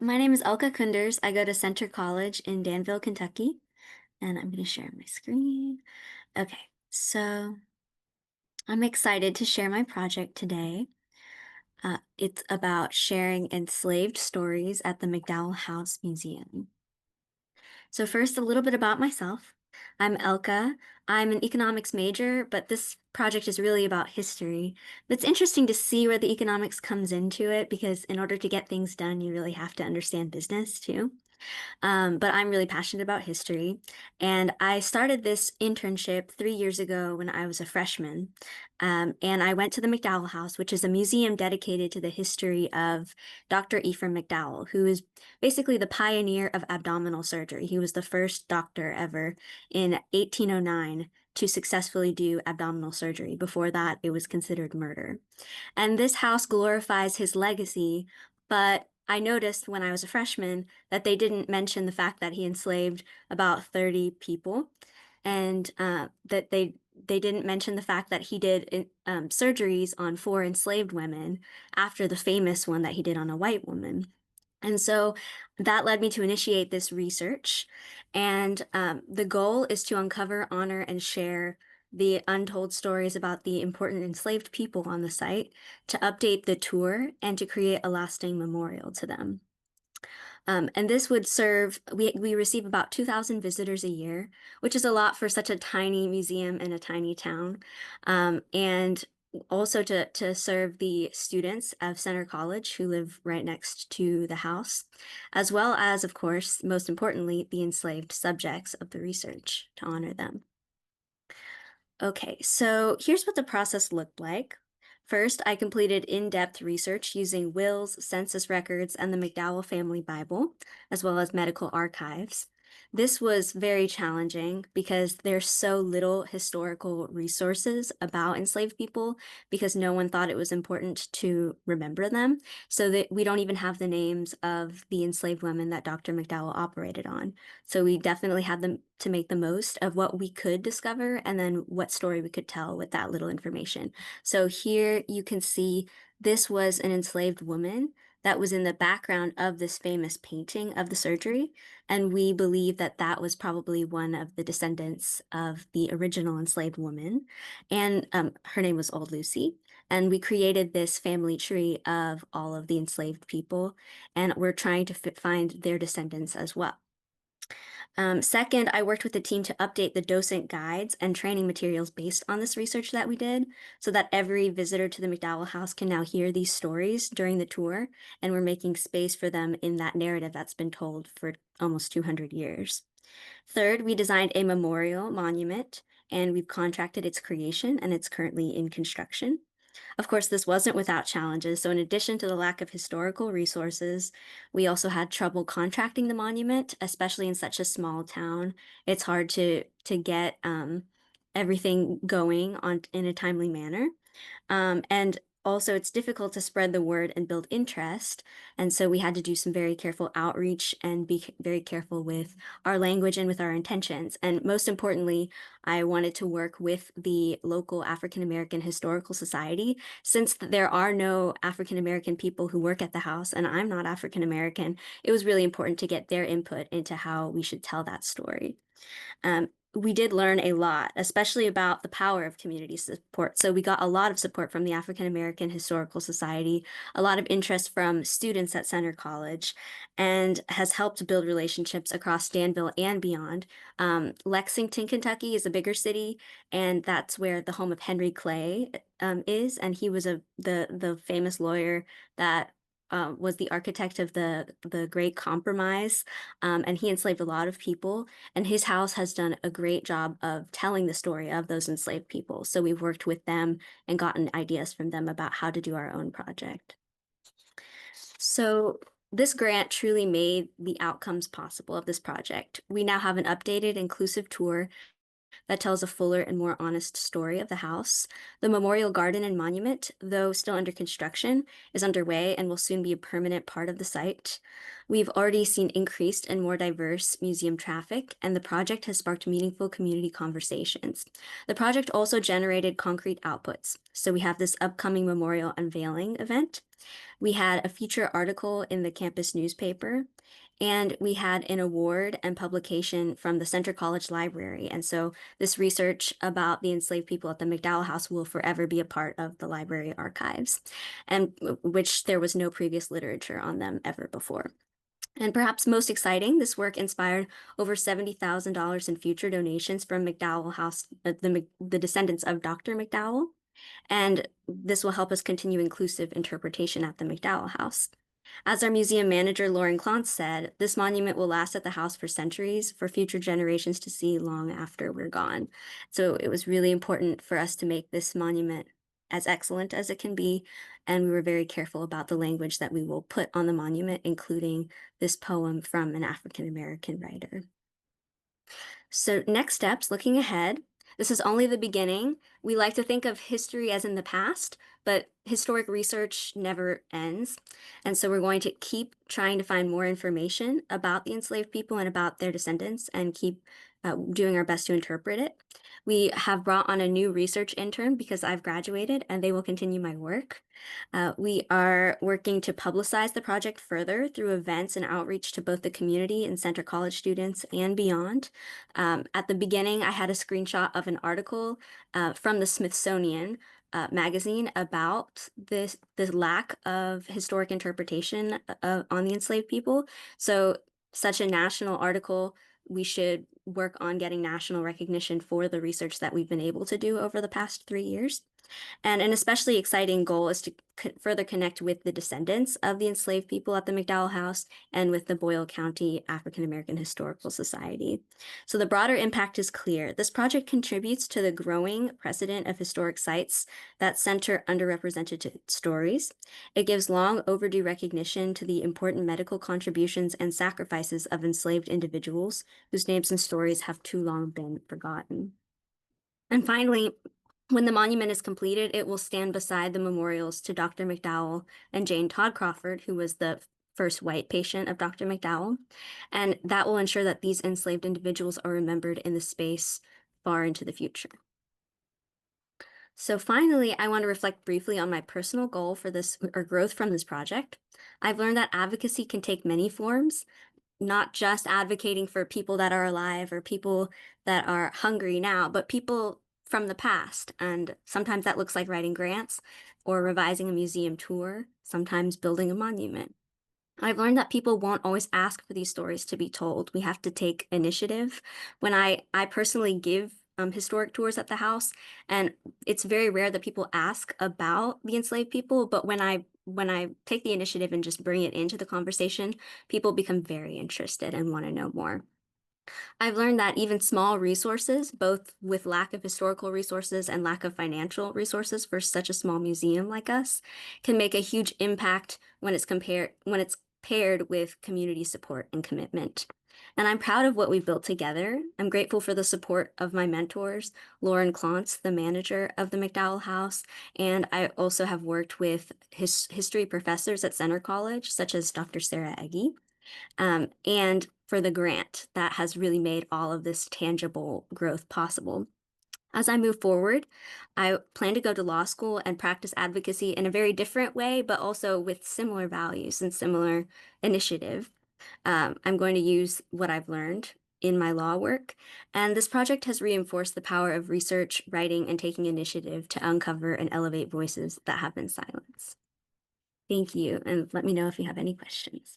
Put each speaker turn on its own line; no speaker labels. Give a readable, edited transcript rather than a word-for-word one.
My name is Elke Coenders. I go to Center College in Danville, Kentucky, and I'm going to share my screen. Okay, so I'm excited to share my project today. It's about sharing enslaved stories at the McDowell House Museum. So first, a little bit about myself. I'm Elke. I'm an economics major, but this project is really about history. It's interesting to see where the economics comes into it because in order to get things done, you really have to understand business too. But I'm really passionate about history. And I started this internship 3 years ago when I was a freshman. And I went to the McDowell House, which is a museum dedicated to the history of Dr. Ephraim McDowell, who is basically the pioneer of abdominal surgery. He was the first doctor ever in 1809 to successfully do abdominal surgery. Before that, it was considered murder. And this house glorifies his legacy, but I noticed when I was a freshman that they didn't mention the fact that he enslaved about 30 people, and that they didn't mention the fact that he did surgeries on 4 enslaved women after the famous one that he did on a white woman. And so that led me to initiate this research. And the goal is to uncover, honor, and share the untold stories about the important enslaved people on the site, to update the tour, and to create a lasting memorial to them. And this would serve, we receive about 2,000 visitors a year, which is a lot for such a tiny museum in a tiny town. And also to serve the students of Center College who live right next to the house, as well as, of course, most importantly, the enslaved subjects of the research, to honor them. Okay, so here's what the process looked like. First, I completed in-depth research using wills, census records, and the McDowell Family Bible, as well as medical archives. This was very challenging because there's so little historical resources about enslaved people because no one thought it was important to remember them. So that we don't even have the names of the enslaved women that Dr. McDowell operated on. So we definitely had them to make the most of what we could discover and then what story we could tell with that little information. So here you can see this was an enslaved woman that was in the background of this famous painting of the surgery. And we believe that that was probably one of the descendants of the original enslaved woman. And her name was Old Lucy. And we created this family tree of all of the enslaved people. And we're trying to find their descendants as well. Second, I worked with the team to update the docent guides and training materials based on this research that we did, so that every visitor to the McDowell House can now hear these stories during the tour, and we're making space for them in that narrative that's been told for almost 200 years. Third, we designed a memorial monument, and we've contracted its creation, and it's currently in construction. Of course, this wasn't without challenges. So in addition to the lack of historical resources, we also had trouble contracting the monument, especially in such a small town. It's hard to get everything going on in a timely manner. And also, it's difficult to spread the word and build interest. And so we had to do some very careful outreach and be very careful with our language and with our intentions. And most importantly, I wanted to work with the local African American Historical Society. Since there are no African American people who work at the house, and I'm not African American, it was really important to get their input into how we should tell that story. We did learn a lot, especially about the power of community support. So we got a lot of support from the African American Historical Society, a lot of interest from students at Center College, and has helped build relationships across Danville and beyond. Lexington, Kentucky is a bigger city, and that's where the home of Henry Clay is, and he was the famous lawyer that was the architect of the Great Compromise, and he enslaved a lot of people. And his house has done a great job of telling the story of those enslaved people. So we've worked with them and gotten ideas from them about how to do our own project. So this grant truly made the outcomes possible of this project. We now have an updated, inclusive tour that tells a fuller and more honest story of the house. The memorial garden and monument, though still under construction, is underway and will soon be a permanent part of the site. We've already seen increased and more diverse museum traffic, and the project has sparked meaningful community conversations. The project also generated concrete outputs. So we have this upcoming memorial unveiling event, We had a feature article in the campus newspaper, and we had an award and publication from the Center College Library. And so this research about the enslaved people at the McDowell House will forever be a part of the library archives, and which there was no previous literature on them ever before. And perhaps most exciting, this work inspired over $70,000 in future donations from McDowell House, the descendants of Dr. McDowell. And this will help us continue inclusive interpretation at the McDowell House. As our museum manager, Lauren Clontz, said, this monument will last at the house for centuries, for future generations to see long after we're gone. So it was really important for us to make this monument as excellent as it can be, and we were very careful about the language that we will put on the monument, including this poem from an African American writer. So next steps, looking ahead. This is only the beginning. We like to think of history as in the past, but historic research never ends. And so we're going to keep trying to find more information about the enslaved people and about their descendants and keep doing our best to interpret it. We have brought on a new research intern because I've graduated and they will continue my work. We are working to publicize the project further through events and outreach to both the community and Center College students and beyond. At the beginning, I had a screenshot of an article from the Smithsonian magazine about the lack of historic interpretation on the enslaved people. So such a national article, we should work on getting national recognition for the research that we've been able to do over the past 3 years. And an especially exciting goal is to further connect with the descendants of the enslaved people at the McDowell House and with the Boyle County African American Historical Society. So the broader impact is clear. This project contributes to the growing precedent of historic sites that center underrepresented stories. It gives long overdue recognition to the important medical contributions and sacrifices of enslaved individuals whose names and stories have too long been forgotten. And finally, when the monument is completed, it will stand beside the memorials to Dr. McDowell and Jane Todd Crawford, who was the first white patient of Dr. McDowell. And that will ensure that these enslaved individuals are remembered in the space far into the future. So finally, I want to reflect briefly on my personal goal for this, or growth from this project. I've learned that advocacy can take many forms, not just advocating for people that are alive or people that are hungry now, but people from the past. And sometimes that looks like writing grants or revising a museum tour, sometimes building a monument. I've learned that people won't always ask for these stories to be told. We have to take initiative. When I personally give historic tours at the house, and it's very rare that people ask about the enslaved people, but when I take the initiative and just bring it into the conversation, people become very interested and want to know more. I've learned that even small resources, both with lack of historical resources and lack of financial resources for such a small museum like us, can make a huge impact when it's paired with community support and commitment. And I'm proud of what we've built together. I'm grateful for the support of my mentors, Lauren Clontz, the manager of the McDowell House, and I also have worked with history professors at Center College, such as Dr. Sarah Eggy, and for the grant that has really made all of this tangible growth possible. As I move forward, I plan to go to law school and practice advocacy in a very different way, but also with similar values and similar initiative. I'm going to use what I've learned in my law work, and this project has reinforced the power of research, writing, and taking initiative to uncover and elevate voices that have been silenced. Thank you, and let me know if you have any questions.